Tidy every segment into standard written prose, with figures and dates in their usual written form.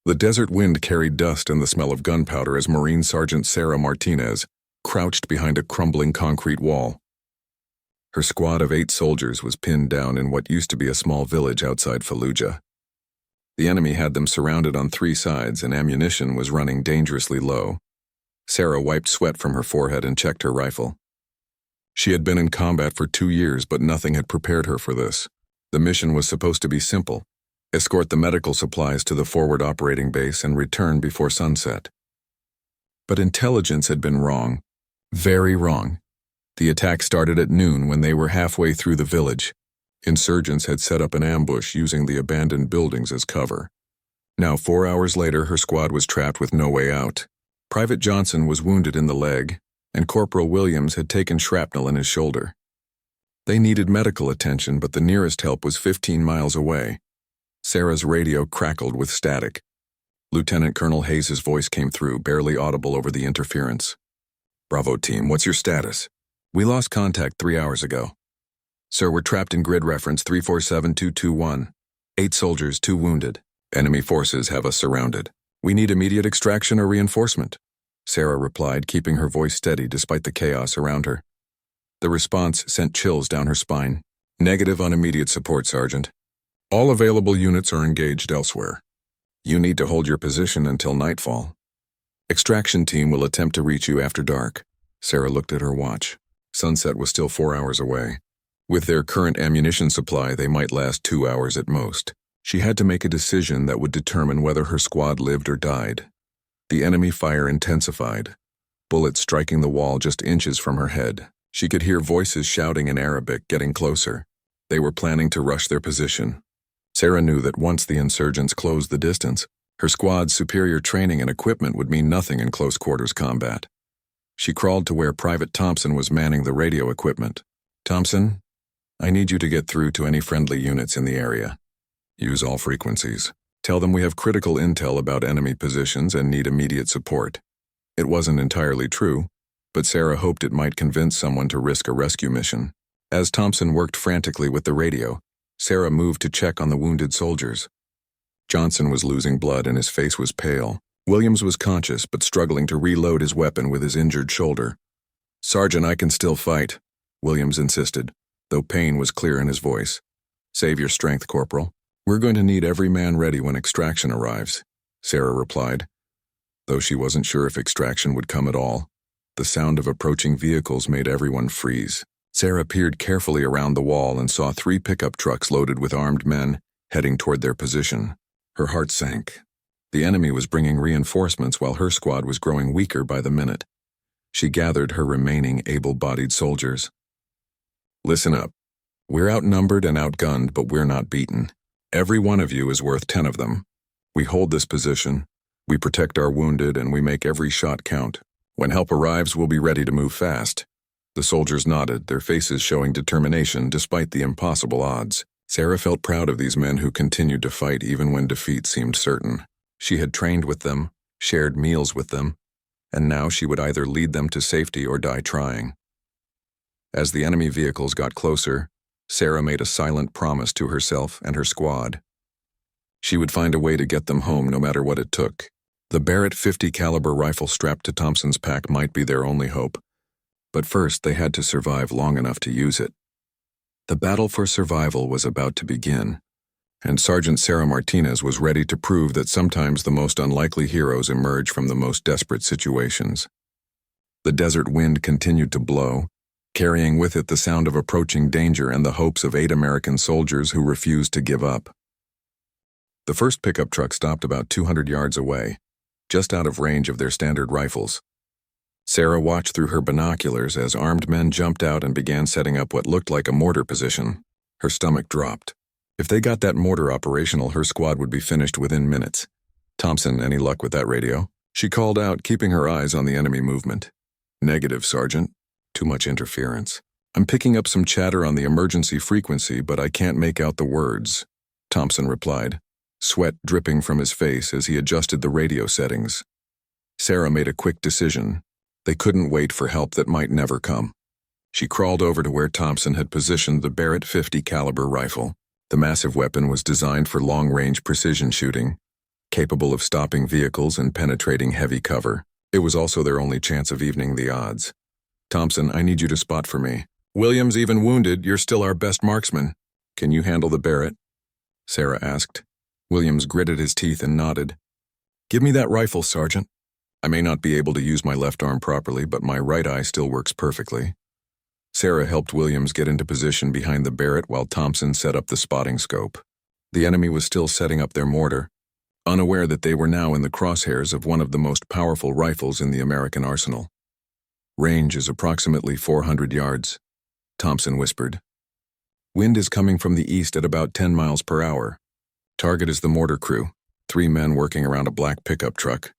The desert wind carried dust and the smell of gunpowder as Marine Sergeant Sarah Martinez crouched behind a crumbling concrete wall. Her squad of 8 soldiers was pinned down in what used to be a small village outside Fallujah. The enemy had them surrounded on 3 sides and ammunition was running dangerously low. Sarah wiped sweat from her forehead and checked her rifle. She had been in combat for 2 years, but nothing had prepared her for this. The mission was supposed to be simple: escort the medical supplies to the forward operating base and return before sunset. But intelligence had been wrong. Very wrong. The attack started at noon when they were halfway through the village. Insurgents had set up an ambush using the abandoned buildings as cover. Now, 4 hours later, her squad was trapped with no way out. Private Johnson was wounded in the leg, and Corporal Williams had taken shrapnel in his shoulder. They needed medical attention, but the nearest help was 15 miles away. Sarah's radio crackled with static. Lieutenant Colonel Hayes' voice came through, barely audible over the interference. "Bravo team, what's your status?" "We lost contact 3 hours ago. Sir, we're trapped in grid reference 347221. 8 soldiers, 2 wounded. Enemy forces have us surrounded. We need immediate extraction or reinforcement," Sarah replied, keeping her voice steady despite the chaos around her. The response sent chills down her spine. "Negative on immediate support, Sergeant. All available units are engaged elsewhere. You need to hold your position until nightfall. Extraction team will attempt to reach you after dark." Sarah looked at her watch. Sunset was still 4 hours away. With their current ammunition supply, they might last 2 hours at most. She had to make a decision that would determine whether her squad lived or died. The enemy fire intensified, bullets striking the wall just inches from her head. She could hear voices shouting in Arabic, getting closer. They were planning to rush their position. Sarah knew that once the insurgents closed the distance, her squad's superior training and equipment would mean nothing in close-quarters combat. She crawled to where Private Thompson was manning the radio equipment. "Thompson, I need you to get through to any friendly units in the area. Use all frequencies. Tell them we have critical intel about enemy positions and need immediate support." It wasn't entirely true, but Sarah hoped it might convince someone to risk a rescue mission. As Thompson worked frantically with the radio, Sarah moved to check on the wounded soldiers. Johnson was losing blood and his face was pale. Williams was conscious but struggling to reload his weapon with his injured shoulder. "Sergeant, I can still fight," Williams insisted, though pain was clear in his voice. "Save your strength, Corporal. We're going to need every man ready when extraction arrives," Sarah replied, though she wasn't sure if extraction would come at all. The sound of approaching vehicles made everyone freeze. Sarah peered carefully around the wall and saw 3 pickup trucks loaded with armed men heading toward their position. Her heart sank. The enemy was bringing reinforcements while her squad was growing weaker by the minute. She gathered her remaining able-bodied soldiers. "Listen up. We're outnumbered and outgunned, but we're not beaten. Every one of you is worth 10 of them. We hold this position, we protect our wounded, and we make every shot count. When help arrives, we'll be ready to move fast." The soldiers nodded, their faces showing determination despite the impossible odds. Sarah felt proud of these men who continued to fight even when defeat seemed certain. She had trained with them, shared meals with them, and now she would either lead them to safety or die trying. As the enemy vehicles got closer, Sarah made a silent promise to herself and her squad. She would find a way to get them home no matter what it took. The Barrett .50 caliber rifle strapped to Thompson's pack might be their only hope, but first they had to survive long enough to use it. The battle for survival was about to begin, and Sergeant Sarah Martinez was ready to prove that sometimes the most unlikely heroes emerge from the most desperate situations. The desert wind continued to blow, carrying with it the sound of approaching danger and the hopes of 8 American soldiers who refused to give up. The first pickup truck stopped about 200 yards away, just out of range of their standard rifles. Sarah watched through her binoculars as armed men jumped out and began setting up what looked like a mortar position. Her stomach dropped. If they got that mortar operational, her squad would be finished within minutes. "Thompson, any luck with that radio?" She called out, keeping her eyes on the enemy movement. "Negative, Sergeant. Too much interference. I'm picking up some chatter on the emergency frequency, but I can't make out the words," Thompson replied, sweat dripping from his face as he adjusted the radio settings. Sarah made a quick decision. They couldn't wait for help that might never come. She crawled over to where Thompson had positioned the Barrett .50 caliber rifle. The massive weapon was designed for long-range precision shooting, capable of stopping vehicles and penetrating heavy cover. It was also their only chance of evening the odds. "Thompson, I need you to spot for me." "Williams, even wounded, you're still our best marksman. Can you handle the Barrett?" Sarah asked. Williams gritted his teeth and nodded. "Give me that rifle, Sergeant. I may not be able to use my left arm properly, but my right eye still works perfectly." Sarah helped Williams get into position behind the Barrett while Thompson set up the spotting scope. The enemy was still setting up their mortar, unaware that they were now in the crosshairs of one of the most powerful rifles in the American arsenal. "Range is approximately 400 yards, Thompson whispered. "Wind is coming from the east at about 10 miles per hour. Target is the mortar crew, 3 men working around a black pickup truck."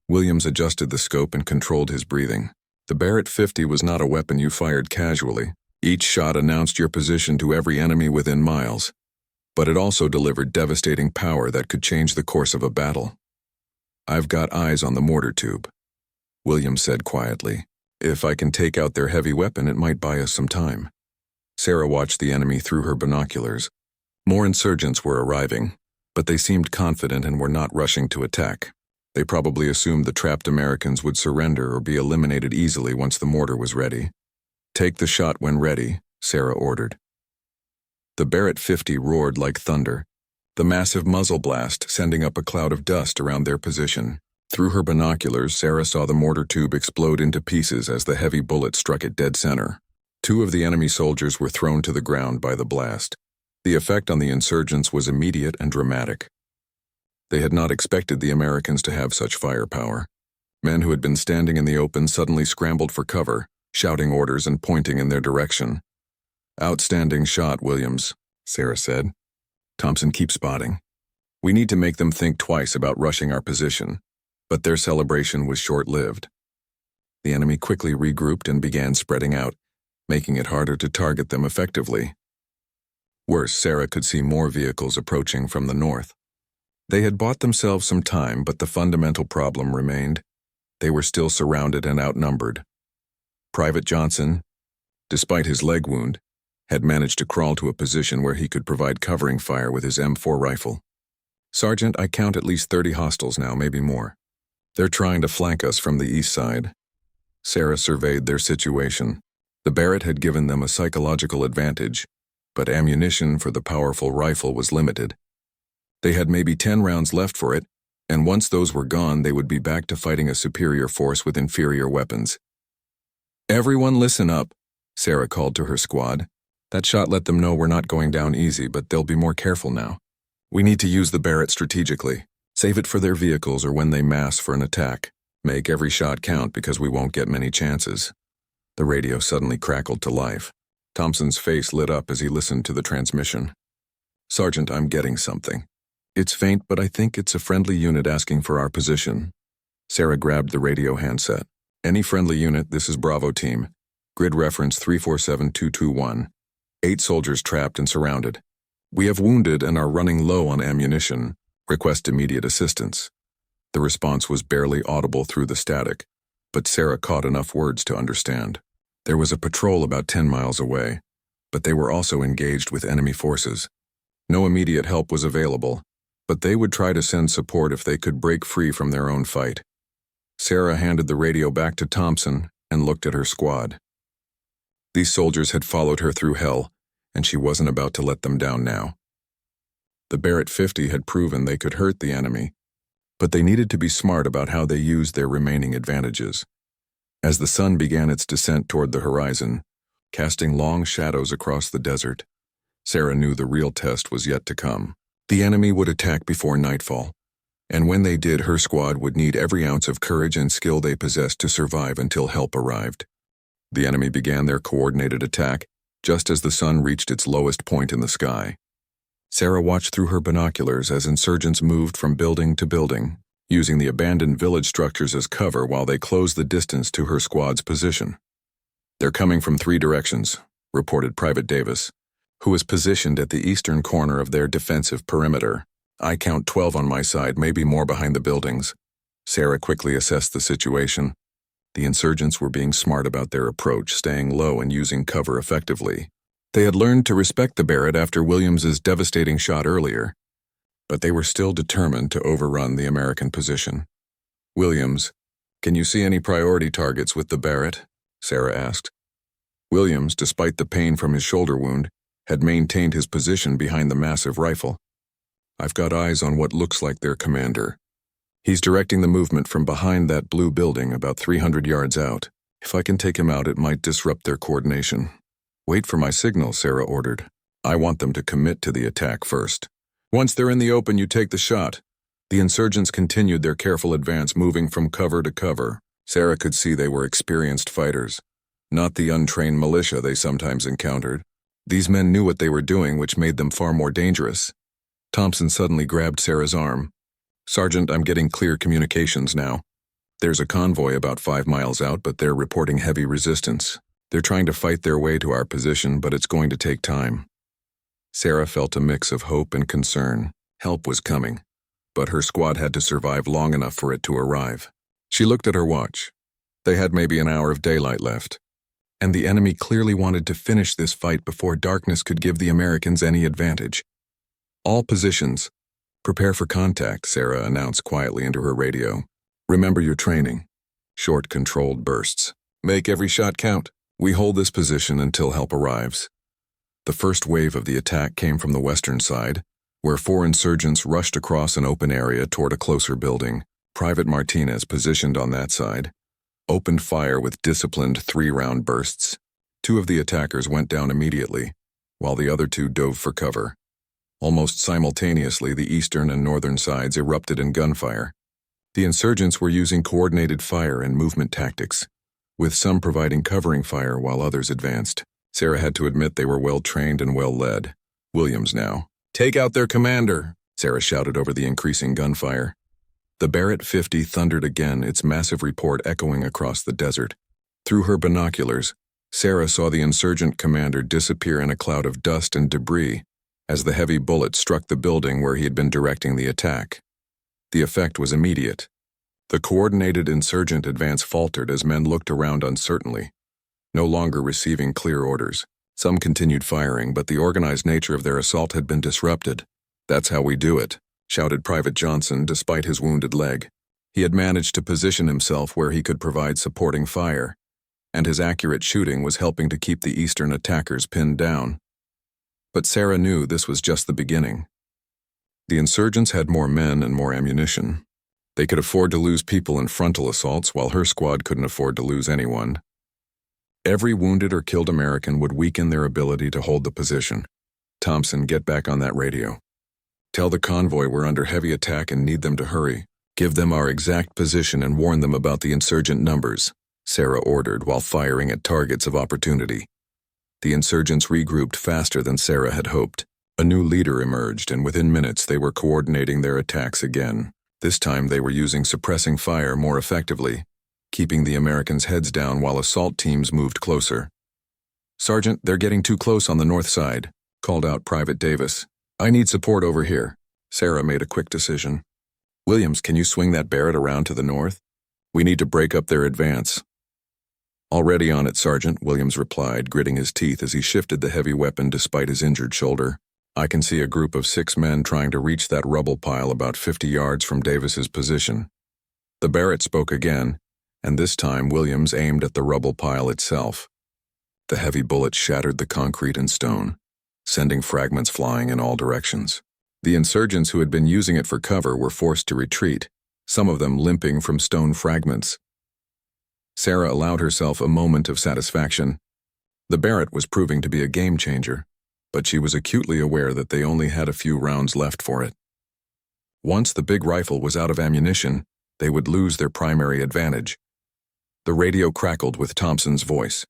Williams adjusted the scope and controlled his breathing. The Barrett 50 was not a weapon you fired casually. Each shot announced your position to every enemy within miles, but it also delivered devastating power that could change the course of a battle. "I've got eyes on the mortar tube," Williams said quietly. "If I can take out their heavy weapon, it might buy us some time." Sarah watched the enemy through her binoculars. More insurgents were arriving, but they seemed confident and were not rushing to attack. They probably assumed the trapped Americans would surrender or be eliminated easily once the mortar was ready. "Take the shot when ready," Sarah ordered. The Barrett 50 roared like thunder, the massive muzzle blast sending up a cloud of dust around their position. Through her binoculars, Sarah saw the mortar tube explode into pieces as the heavy bullet struck it dead center. 2 of the enemy soldiers were thrown to the ground by the blast. The effect on the insurgents was immediate and dramatic. They had not expected the Americans to have such firepower. Men who had been standing in the open suddenly scrambled for cover, shouting orders and pointing in their direction. "Outstanding shot, Williams," Sarah said. "Thompson, keep spotting. We need to make them think twice about rushing our position." But their celebration was short-lived. The enemy quickly regrouped and began spreading out, making it harder to target them effectively. Worse, Sarah could see more vehicles approaching from the north. They had bought themselves some time, but the fundamental problem remained. They were still surrounded and outnumbered. Private Johnson, despite his leg wound, had managed to crawl to a position where he could provide covering fire with his M4 rifle. "Sergeant, I count at least 30 hostiles now, maybe more. They're trying to flank us from the east side." Sarah surveyed their situation. The Barrett had given them a psychological advantage, but ammunition for the powerful rifle was limited. They had maybe 10 rounds left for it, and once those were gone, they would be back to fighting a superior force with inferior weapons. "Everyone listen up," Sarah called to her squad. "That shot let them know we're not going down easy, but they'll be more careful now. We need to use the Barrett strategically. Save it for their vehicles or when they mass for an attack. Make every shot count because we won't get many chances." The radio suddenly crackled to life. Thompson's face lit up as he listened to the transmission. "Sergeant, I'm getting something. It's faint, but I think it's a friendly unit asking for our position." Sarah grabbed the radio handset. "Any friendly unit, this is Bravo Team. Grid reference 347221. 8 soldiers trapped and surrounded. We have wounded and are running low on ammunition. Request immediate assistance." The response was barely audible through the static, but Sarah caught enough words to understand. There was a patrol about 10 miles away, but they were also engaged with enemy forces. No immediate help was available, but they would try to send support if they could break free from their own fight. Sarah handed the radio back to Thompson and looked at her squad. These soldiers had followed her through hell, and she wasn't about to let them down now. The Barrett 50 had proven they could hurt the enemy, but they needed to be smart about how they used their remaining advantages. As the sun began its descent toward the horizon, casting long shadows across the desert, Sarah knew the real test was yet to come. The enemy would attack before nightfall, and when they did, her squad would need every ounce of courage and skill they possessed to survive until help arrived. The enemy began their coordinated attack just as the sun reached its lowest point in the sky. Sarah watched through her binoculars as insurgents moved from building to building, using the abandoned village structures as cover while they closed the distance to her squad's position. "They're coming from 3 directions," reported Private Davis, who was positioned at the eastern corner of their defensive perimeter. "I count 12 on my side, maybe more behind the buildings." Sarah quickly assessed the situation. The insurgents were being smart about their approach, staying low and using cover effectively. They had learned to respect the Barrett after Williams's devastating shot earlier, but they were still determined to overrun the American position. "Williams, can you see any priority targets with the Barrett?" Sarah asked. Williams, despite the pain from his shoulder wound, had maintained his position behind the massive rifle. "I've got eyes on what looks like their commander. He's directing the movement from behind that blue building about 300 yards out. If I can take him out, it might disrupt their coordination." "Wait for my signal," Sarah ordered. "I want them to commit to the attack first. Once they're in the open, you take the shot." The insurgents continued their careful advance, moving from cover to cover. Sarah could see they were experienced fighters, not the untrained militia they sometimes encountered. These men knew what they were doing, which made them far more dangerous. Thompson suddenly grabbed Sarah's arm. "Sergeant, I'm getting clear communications now. There's a convoy about 5 miles out, but they're reporting heavy resistance. They're trying to fight their way to our position, but it's going to take time." Sarah felt a mix of hope and concern. Help was coming, but her squad had to survive long enough for it to arrive. She looked at her watch. They had maybe an hour of daylight left, and the enemy clearly wanted to finish this fight before darkness could give the Americans any advantage. "All positions, prepare for contact," Sarah announced quietly into her radio. "Remember your training. Short, controlled bursts. Make every shot count. We hold this position until help arrives." The first wave of the attack came from the western side, where 4 insurgents rushed across an open area toward a closer building. Private Martinez, positioned on that side, opened fire with disciplined 3-round bursts. 2 of the attackers went down immediately, while the other 2 dove for cover. Almost simultaneously, the eastern and northern sides erupted in gunfire. The insurgents were using coordinated fire and movement tactics, with some providing covering fire while others advanced. Sarah had to admit they were well-trained and well-led. "Williams now. Take out their commander," Sarah shouted over the increasing gunfire. The Barrett 50 thundered again, its massive report echoing across the desert. Through her binoculars, Sarah saw the insurgent commander disappear in a cloud of dust and debris as the heavy bullet struck the building where he had been directing the attack. The effect was immediate. The coordinated insurgent advance faltered as men looked around uncertainly, no longer receiving clear orders. Some continued firing, but the organized nature of their assault had been disrupted. "That's how we do it," shouted Private Johnson despite his wounded leg. He had managed to position himself where he could provide supporting fire, and his accurate shooting was helping to keep the eastern attackers pinned down. But Sarah knew this was just the beginning. The insurgents had more men and more ammunition. They could afford to lose people in frontal assaults, while her squad couldn't afford to lose anyone. Every wounded or killed American would weaken their ability to hold the position. "Thompson, get back on that radio. Tell the convoy we're under heavy attack and need them to hurry. Give them our exact position and warn them about the insurgent numbers," Sarah ordered while firing at targets of opportunity. The insurgents regrouped faster than Sarah had hoped. A new leader emerged, and within minutes they were coordinating their attacks again. This time they were using suppressing fire more effectively, keeping the Americans' heads down while assault teams moved closer. "Sergeant, they're getting too close on the north side," called out Private Davis. "I need support over here." Sarah made a quick decision. "Williams, can you swing that Barrett around to the north? We need to break up their advance." "Already on it, Sergeant," Williams replied, gritting his teeth as he shifted the heavy weapon despite his injured shoulder. "I can see a group of 6 men trying to reach that rubble pile about 50 yards from Davis's position." The Barrett spoke again, and this time Williams aimed at the rubble pile itself. The heavy bullet shattered the concrete and stone, sending fragments flying in all directions. The insurgents who had been using it for cover were forced to retreat, some of them limping from stone fragments. Sarah allowed herself a moment of satisfaction. The Barrett was proving to be a game changer, but she was acutely aware that they only had a few rounds left for it. Once the big rifle was out of ammunition, they would lose their primary advantage. The radio crackled with Thompson's voice.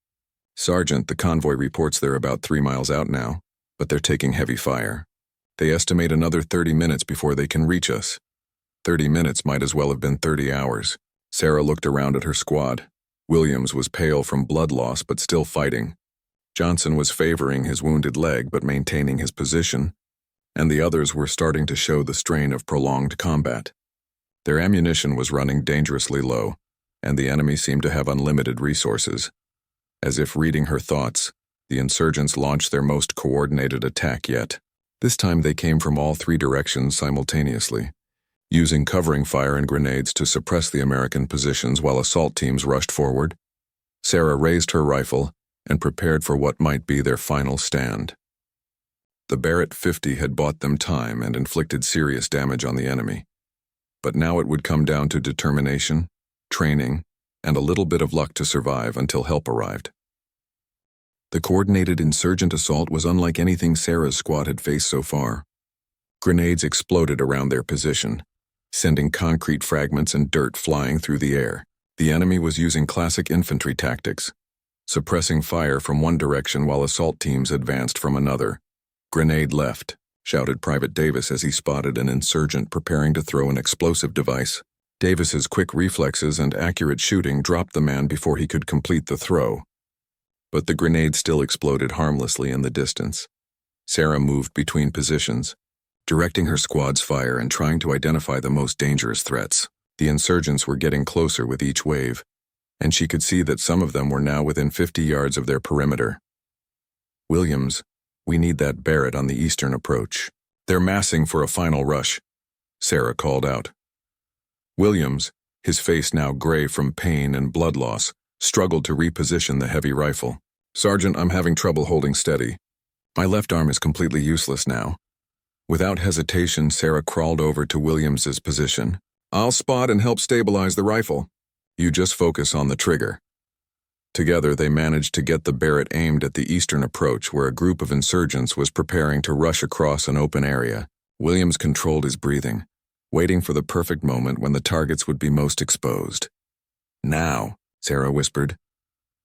"Sergeant, the convoy reports they're about 3 miles out now, but they're taking heavy fire. They estimate another 30 minutes before they can reach us." 30 minutes might as well have been 30 hours. Sarah looked around at her squad. Williams was pale from blood loss but still fighting. Johnson was favoring his wounded leg but maintaining his position, and the others were starting to show the strain of prolonged combat. Their ammunition was running dangerously low, and the enemy seemed to have unlimited resources. As if reading her thoughts, the insurgents launched their most coordinated attack yet. This time they came from all three directions simultaneously, using covering fire and grenades to suppress the American positions while assault teams rushed forward. Sarah raised her rifle and prepared for what might be their final stand. The Barrett 50 had bought them time and inflicted serious damage on the enemy. But now it would come down to determination, training, and a little bit of luck to survive until help arrived. The coordinated insurgent assault was unlike anything Sarah's squad had faced so far. Grenades exploded around their position, sending concrete fragments and dirt flying through the air. The enemy was using classic infantry tactics, suppressing fire from one direction while assault teams advanced from another. "Grenade left," shouted Private Davis as he spotted an insurgent preparing to throw an explosive device. Davis's quick reflexes and accurate shooting dropped the man before he could complete the throw. But the grenade still exploded harmlessly in the distance. Sarah moved between positions, directing her squad's fire and trying to identify the most dangerous threats. The insurgents were getting closer with each wave, and she could see that some of them were now within 50 yards of their perimeter. "Williams, we need that Barrett on the eastern approach. They're massing for a final rush," Sarah called out. Williams, his face now gray from pain and blood loss, struggled to reposition the heavy rifle. "Sergeant, I'm having trouble holding steady. My left arm is completely useless now." Without hesitation, Sarah crawled over to Williams's position. "I'll spot and help stabilize the rifle. You just focus on the trigger." Together, they managed to get the Barrett aimed at the eastern approach where a group of insurgents was preparing to rush across an open area. Williams controlled his breathing, waiting for the perfect moment when the targets would be most exposed. "Now," Sarah whispered.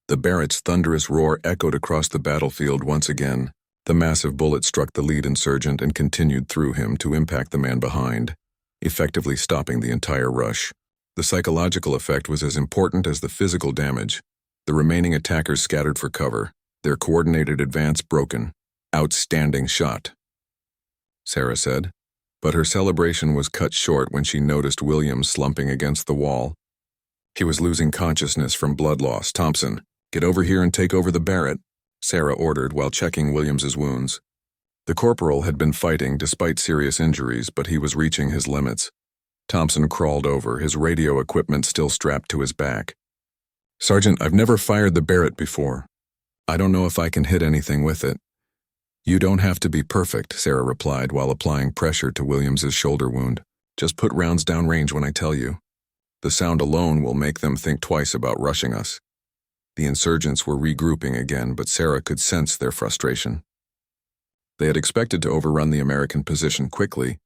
The Barrett's thunderous roar echoed across the battlefield once again. The massive bullet struck the lead insurgent and continued through him to impact the man behind, effectively stopping the entire rush. The psychological effect was as important as the physical damage. The remaining attackers scattered for cover, their coordinated advance broken. "Outstanding shot," Sarah said, but her celebration was cut short when she noticed Williams slumping against the wall. He was losing consciousness from blood loss. "Thompson, get over here and take over the Barrett," Sarah ordered while checking Williams's wounds. The corporal had been fighting despite serious injuries, but he was reaching his limits. Thompson crawled over, his radio equipment still strapped to his back. "Sergeant, I've never fired the Barrett before. I don't know if I can hit anything with it." "You don't have to be perfect," Sarah replied while applying pressure to Williams's shoulder wound. "Just put rounds downrange when I tell you. The sound alone will make them think twice about rushing us." The insurgents were regrouping again, but Sarah could sense their frustration. They had expected to overrun the American position quickly,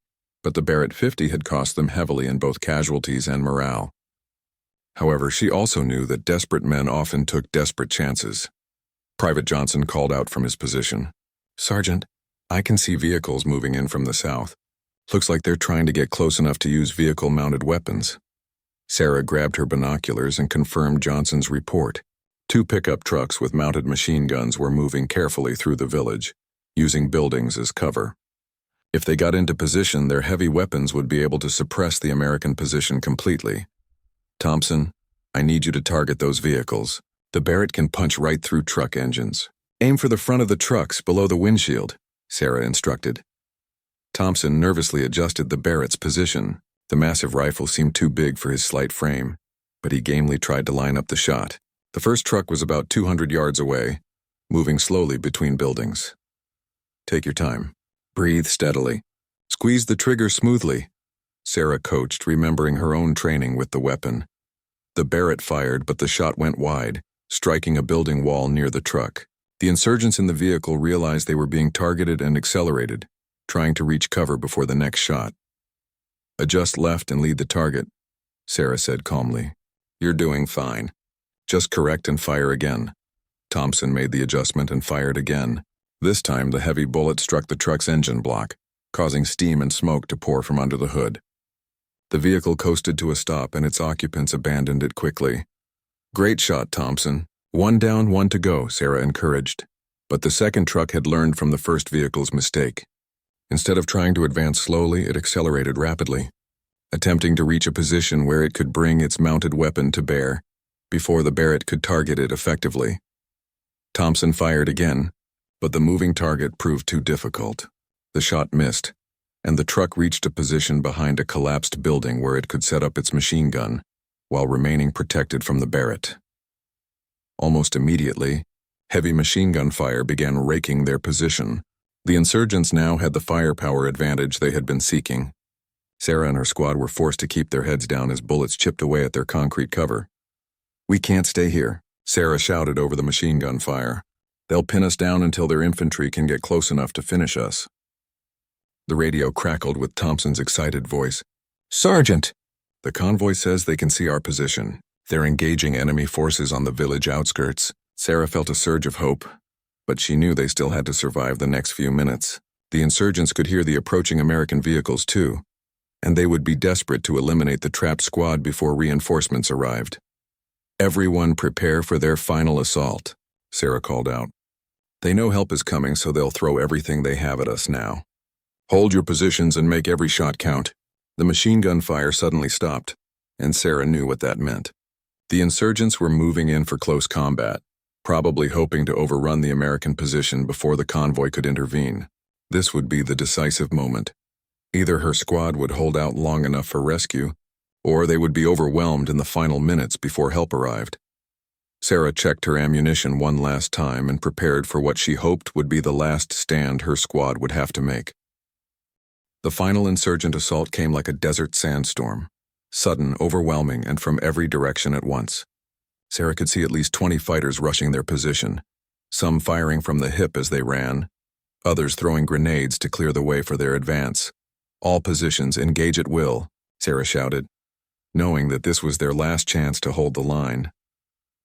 but the Barrett 50 had cost them heavily in both casualties and morale. However, she also knew that desperate men often took desperate chances. Private Johnson called out from his position. "Sergeant, I can see vehicles moving in from the south. Looks like they're trying to get close enough to use vehicle-mounted weapons." Sarah grabbed her binoculars and confirmed Johnson's report. 2 pickup trucks with mounted machine guns were moving carefully through the village, using buildings as cover. If they got into position, their heavy weapons would be able to suppress the American position completely. "Thompson, I need you to target those vehicles. The Barrett can punch right through truck engines. Aim for the front of the trucks, below the windshield," Sarah instructed. Thompson nervously adjusted the Barrett's position. The massive rifle seemed too big for his slight frame, but he gamely tried to line up the shot. The first truck was about 200 yards away, moving slowly between buildings. "Take your time. Breathe steadily. Squeeze the trigger smoothly," Sarah coached, remembering her own training with the weapon. The Barrett fired, but the shot went wide, striking a building wall near the truck. The insurgents in the vehicle realized they were being targeted and accelerated, trying to reach cover before the next shot. "Adjust left and lead the target," Sarah said calmly. "You're doing fine. Just correct and fire again." Thompson made the adjustment and fired again. This time, the heavy bullet struck the truck's engine block, causing steam and smoke to pour from under the hood. The vehicle coasted to a stop and its occupants abandoned it quickly. "Great shot, Thompson. 1 down, 1 to go," Sarah encouraged. But the second truck had learned from the first vehicle's mistake. Instead of trying to advance slowly, it accelerated rapidly, attempting to reach a position where it could bring its mounted weapon to bear before the Barrett could target it effectively. Thompson fired again, but the moving target proved too difficult. The shot missed, and the truck reached a position behind a collapsed building where it could set up its machine gun, while remaining protected from the Barrett. Almost immediately, heavy machine gun fire began raking their position. The insurgents now had the firepower advantage they had been seeking. Sarah and her squad were forced to keep their heads down as bullets chipped away at their concrete cover. "We can't stay here," Sarah shouted over the machine gun fire. "They'll pin us down until their infantry can get close enough to finish us." The radio crackled with Thompson's excited voice. "Sergeant!" "The convoy says they can see our position. They're engaging enemy forces on the village outskirts." Sarah felt a surge of hope, but she knew they still had to survive the next few minutes. The insurgents could hear the approaching American vehicles too, and they would be desperate to eliminate the trapped squad before reinforcements arrived. "Everyone prepare for their final assault," Sarah called out. "They know help is coming, so they'll throw everything they have at us now. Hold your positions and make every shot count." The machine gun fire suddenly stopped, and Sarah knew what that meant. The insurgents were moving in for close combat, probably hoping to overrun the American position before the convoy could intervene. This would be the decisive moment. Either her squad would hold out long enough for rescue, or they would be overwhelmed in the final minutes before help arrived. Sarah checked her ammunition one last time and prepared for what she hoped would be the last stand her squad would have to make. The final insurgent assault came like a desert sandstorm, sudden, overwhelming, and from every direction at once. Sarah could see at least 20 fighters rushing their position, some firing from the hip as they ran, others throwing grenades to clear the way for their advance. "All positions, engage at will," Sarah shouted, knowing that this was their last chance to hold the line.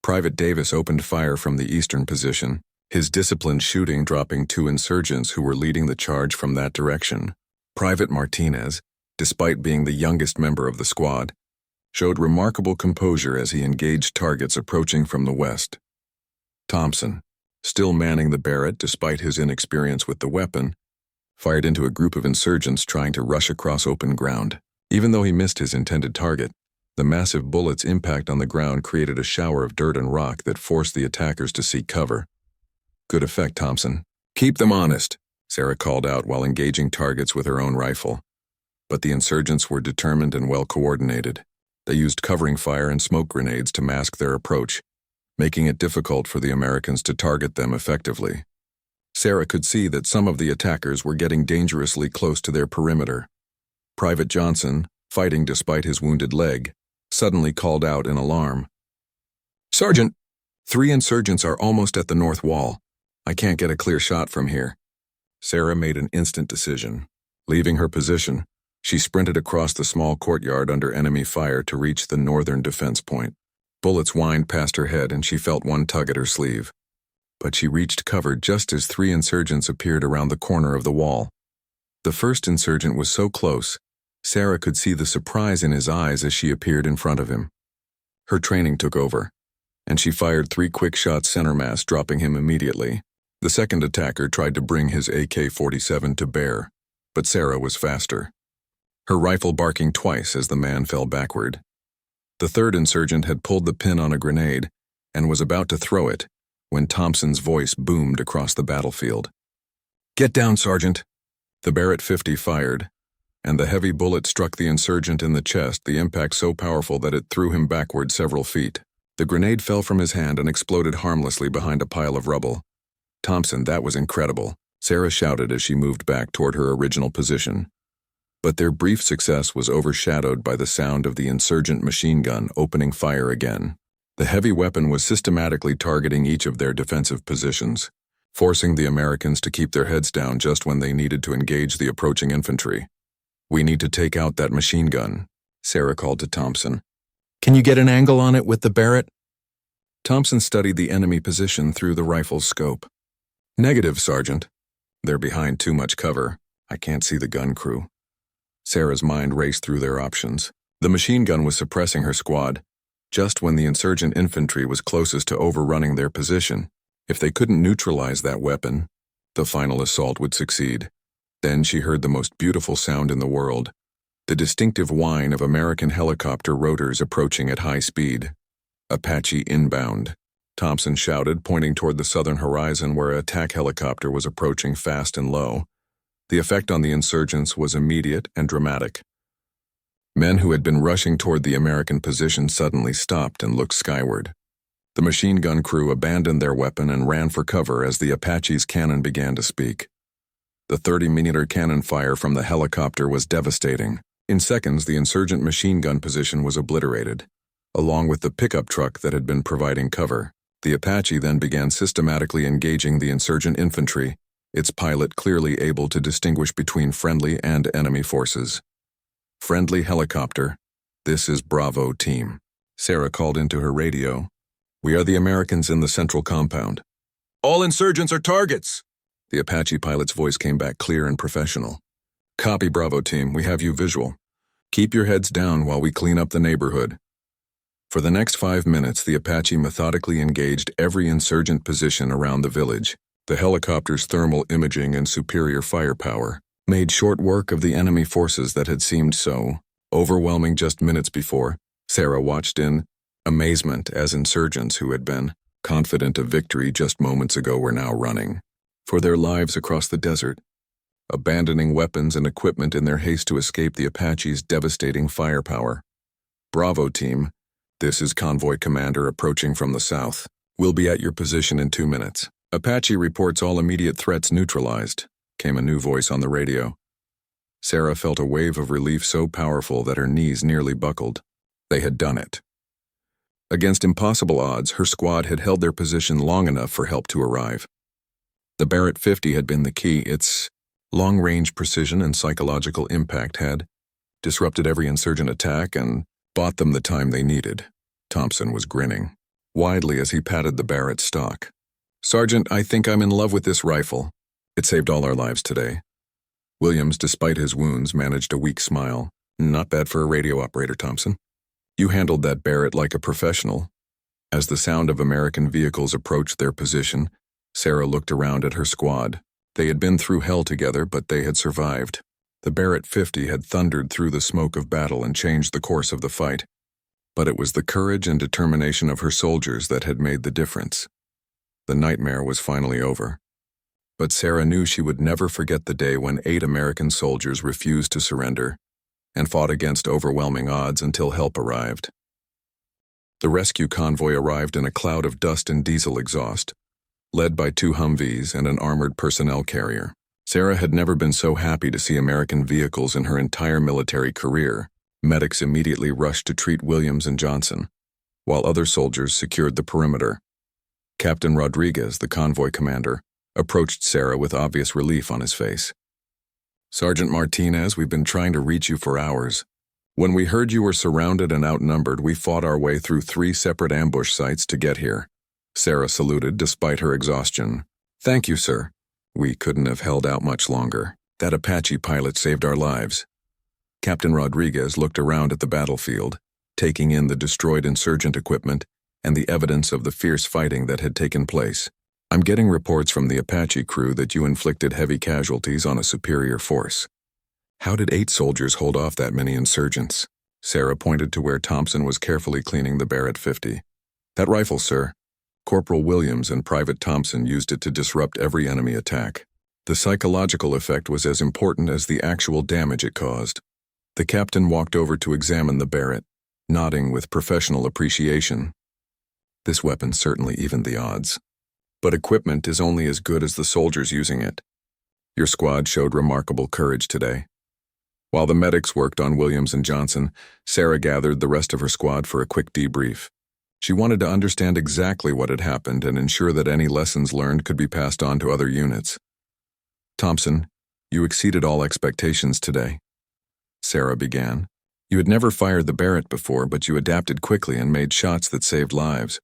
Private Davis opened fire from the eastern position, his disciplined shooting dropping 2 insurgents who were leading the charge from that direction. Private Martinez, despite being the youngest member of the squad, showed remarkable composure as he engaged targets approaching from the west. Thompson, still manning the Barrett despite his inexperience with the weapon, fired into a group of insurgents trying to rush across open ground. Even though he missed his intended target, the massive bullet's impact on the ground created a shower of dirt and rock that forced the attackers to seek cover. "Good effect, Thompson. Keep them honest," Sarah called out while engaging targets with her own rifle. But the insurgents were determined and well coordinated. They used covering fire and smoke grenades to mask their approach, making it difficult for the Americans to target them effectively. Sarah could see that some of the attackers were getting dangerously close to their perimeter. Private Johnson, fighting despite his wounded leg, suddenly called out in alarm. "Sergeant, 3 insurgents are almost at the north wall. I can't get a clear shot from here." Sarah made an instant decision. Leaving her position, she sprinted across the small courtyard under enemy fire to reach the northern defense point. Bullets whined past her head and she felt one tug at her sleeve. But she reached cover just as 3 insurgents appeared around the corner of the wall. The first insurgent was so close, Sarah could see the surprise in his eyes as she appeared in front of him. Her training took over, and she fired 3 quick shots center mass, dropping him immediately. The second attacker tried to bring his AK-47 to bear, but Sarah was faster, her rifle barking twice as the man fell backward. The third insurgent had pulled the pin on a grenade and was about to throw it when Thompson's voice boomed across the battlefield. "Get down, Sergeant." The Barrett 50 fired, and the heavy bullet struck the insurgent in the chest, the impact so powerful that it threw him backward several feet. The grenade fell from his hand and exploded harmlessly behind a pile of rubble. "Thompson, that was incredible," Sarah shouted as she moved back toward her original position. But their brief success was overshadowed by the sound of the insurgent machine gun opening fire again. The heavy weapon was systematically targeting each of their defensive positions, forcing the Americans to keep their heads down just when they needed to engage the approaching infantry. "We need to take out that machine gun," Sarah called to Thompson. "Can you get an angle on it with the Barrett?" Thompson studied the enemy position through the rifle's scope. "Negative, Sergeant. They're behind too much cover. I can't see the gun crew." Sarah's mind raced through their options. The machine gun was suppressing her squad, just when the insurgent infantry was closest to overrunning their position. If they couldn't neutralize that weapon, the final assault would succeed. Then she heard the most beautiful sound in the world, the distinctive whine of American helicopter rotors approaching at high speed. "Apache inbound," Thompson shouted, pointing toward the southern horizon where an attack helicopter was approaching fast and low. The effect on the insurgents was immediate and dramatic. Men who had been rushing toward the American position suddenly stopped and looked skyward. The machine gun crew abandoned their weapon and ran for cover as the Apache's cannon began to speak. The 30-millimeter cannon fire from the helicopter was devastating. In seconds, the insurgent machine gun position was obliterated, along with the pickup truck that had been providing cover. The Apache then began systematically engaging the insurgent infantry, its pilot clearly able to distinguish between friendly and enemy forces. "Friendly helicopter, this is Bravo team," Sarah called into her radio. "We are the Americans in the central compound." "All insurgents are targets!" The Apache pilot's voice came back clear and professional. "Copy, Bravo team, we have you visual. Keep your heads down while we clean up the neighborhood." For the next 5 minutes, the Apache methodically engaged every insurgent position around the village. The helicopter's thermal imaging and superior firepower made short work of the enemy forces that had seemed so overwhelming just minutes before. Sarah watched in amazement as insurgents who had been confident of victory just moments ago were now running for their lives across the desert, abandoning weapons and equipment in their haste to escape the Apache's devastating firepower. "Bravo team, this is Convoy Commander approaching from the south. We'll be at your position in 2 minutes. Apache reports all immediate threats neutralized," came a new voice on the radio. Sarah felt a wave of relief so powerful that her knees nearly buckled. They had done it. Against impossible odds, her squad had held their position long enough for help to arrive. The Barrett 50 had been the key. Its long-range precision and psychological impact had disrupted every insurgent attack and bought them the time they needed. Thompson was grinning widely as he patted the Barrett stock. "Sergeant, I think I'm in love with this rifle. It saved all our lives today." Williams, despite his wounds, managed a weak smile. "Not bad for a radio operator, Thompson. You handled that Barrett like a professional." As the sound of American vehicles approached their position, Sarah looked around at her squad. They had been through hell together, but they had survived. The Barrett 50 had thundered through the smoke of battle and changed the course of the fight. But it was the courage and determination of her soldiers that had made the difference. The nightmare was finally over. But Sarah knew she would never forget the day when 8 American soldiers refused to surrender and fought against overwhelming odds until help arrived. The rescue convoy arrived in a cloud of dust and diesel exhaust, led by 2 Humvees and an armored personnel carrier. Sarah had never been so happy to see American vehicles in her entire military career. Medics immediately rushed to treat Williams and Johnson, while other soldiers secured the perimeter. Captain Rodriguez, the convoy commander, approached Sarah with obvious relief on his face. "Sergeant Martinez, we've been trying to reach you for hours. When we heard you were surrounded and outnumbered, we fought our way through 3 separate ambush sites to get here." Sarah saluted despite her exhaustion. "Thank you, sir. We couldn't have held out much longer. That Apache pilot saved our lives." Captain Rodriguez looked around at the battlefield, taking in the destroyed insurgent equipment and the evidence of the fierce fighting that had taken place. "I'm getting reports from the Apache crew that you inflicted heavy casualties on a superior force. How did 8 soldiers hold off that many insurgents?" Sarah pointed to where Thompson was carefully cleaning the Barrett 50. "That rifle, sir. Corporal Williams and Private Thompson used it to disrupt every enemy attack. The psychological effect was as important as the actual damage it caused." The captain walked over to examine the Barrett, nodding with professional appreciation. "This weapon certainly evened the odds. But equipment is only as good as the soldiers using it. Your squad showed remarkable courage today." While the medics worked on Williams and Johnson, Sarah gathered the rest of her squad for a quick debrief. She wanted to understand exactly what had happened and ensure that any lessons learned could be passed on to other units. "Thompson, you exceeded all expectations today," Sarah began. "You had never fired the Barrett before, but you adapted quickly and made shots that saved lives.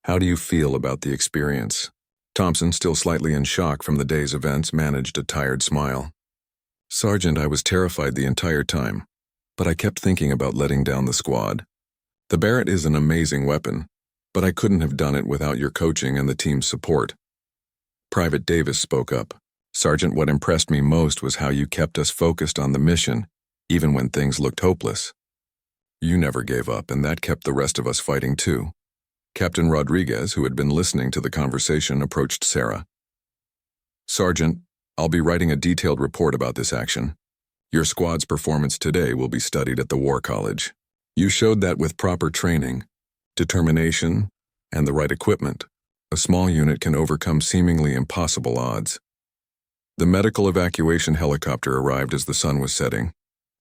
How do you feel about the experience?" Thompson, still slightly in shock from the day's events, managed a tired smile. "Sergeant, I was terrified the entire time, but I kept thinking about letting down the squad. The Barrett is an amazing weapon, but I couldn't have done it without your coaching and the team's support." Private Davis spoke up. "Sergeant, what impressed me most was how you kept us focused on the mission, even when things looked hopeless. You never gave up, and that kept the rest of us fighting too." Captain Rodriguez, who had been listening to the conversation, approached Sarah. "Sergeant, I'll be writing a detailed report about this action. Your squad's performance today will be studied at the War College. You showed that with proper training, determination, and the right equipment, a small unit can overcome seemingly impossible odds. The medical evacuation helicopter arrived as the sun was setting,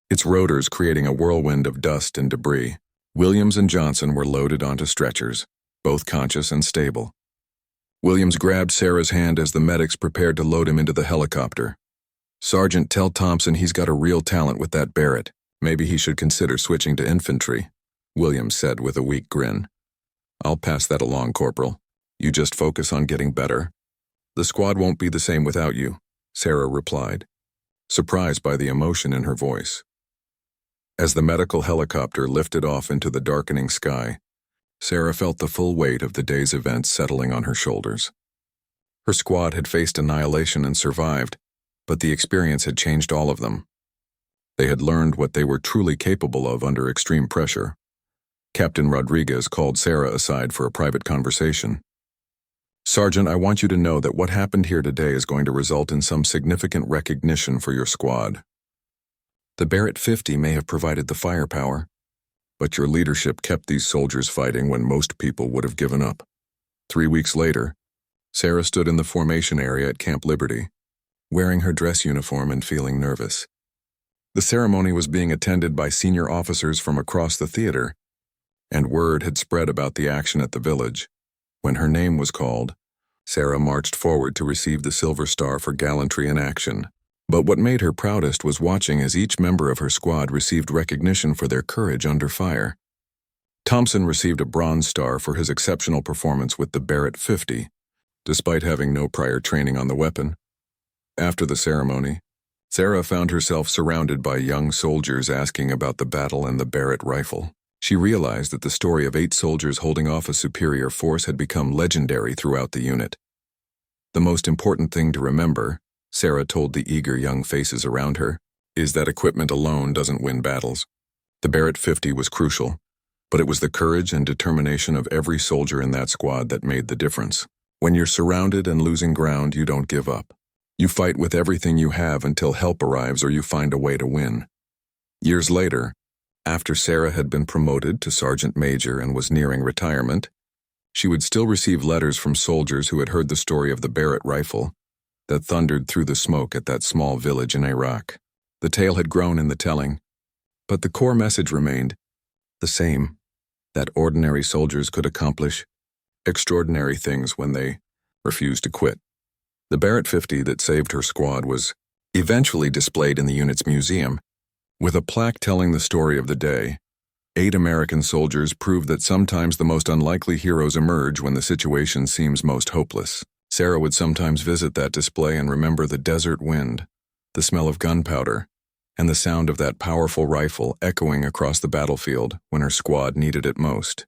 its rotors creating a whirlwind of dust and debris. Williams and Johnson were loaded onto stretchers, both conscious and stable. Williams grabbed Sarah's hand as the medics prepared to load him into the helicopter. "Sergeant, tell Thompson he's got a real talent with that Barrett. Maybe he should consider switching to infantry," Williams said with a weak grin. "I'll pass that along, Corporal. You just focus on getting better. The squad won't be the same without you," Sarah replied, surprised by the emotion in her voice. As the medical helicopter lifted off into the darkening sky, Sarah felt the full weight of the day's events settling on her shoulders. Her squad had faced annihilation and survived, but the experience had changed all of them. They had learned what they were truly capable of under extreme pressure. Captain Rodriguez called Sarah aside for a private conversation. "Sergeant, I want you to know that what happened here today is going to result in some significant recognition for your squad. The Barrett 50 may have provided the firepower, but your leadership kept these soldiers fighting when most people would have given up." 3 weeks later, Sarah stood in the formation area at Camp Liberty, wearing her dress uniform and feeling nervous. The ceremony was being attended by senior officers from across the theater, and word had spread about the action at the village. When her name was called, Sarah marched forward to receive the Silver Star for gallantry in action. But what made her proudest was watching as each member of her squad received recognition for their courage under fire. Thompson received a Bronze Star for his exceptional performance with the Barrett 50, despite having no prior training on the weapon. After the ceremony, Sarah found herself surrounded by young soldiers asking about the battle and the Barrett rifle. She realized that the story of 8 soldiers holding off a superior force had become legendary throughout the unit. "The most important thing to remember," Sarah told the eager young faces around her, "is that equipment alone doesn't win battles." The Barrett 50 was crucial, but it was the courage and determination of every soldier in that squad that made the difference. When you're surrounded and losing ground, you don't give up. You fight with everything you have until help arrives or you find a way to win. Years later, after Sarah had been promoted to sergeant major and was nearing retirement, she would still receive letters from soldiers who had heard the story of the Barrett rifle that thundered through the smoke at that small village in Iraq. The tale had grown in the telling, but the core message remained the same, that ordinary soldiers could accomplish extraordinary things when they refused to quit. The Barrett 50 that saved her squad was eventually displayed in the unit's museum, with a plaque telling the story of the day. 8 American soldiers proved that sometimes the most unlikely heroes emerge when the situation seems most hopeless. Sarah would sometimes visit that display and remember the desert wind, the smell of gunpowder, and the sound of that powerful rifle echoing across the battlefield when her squad needed it most.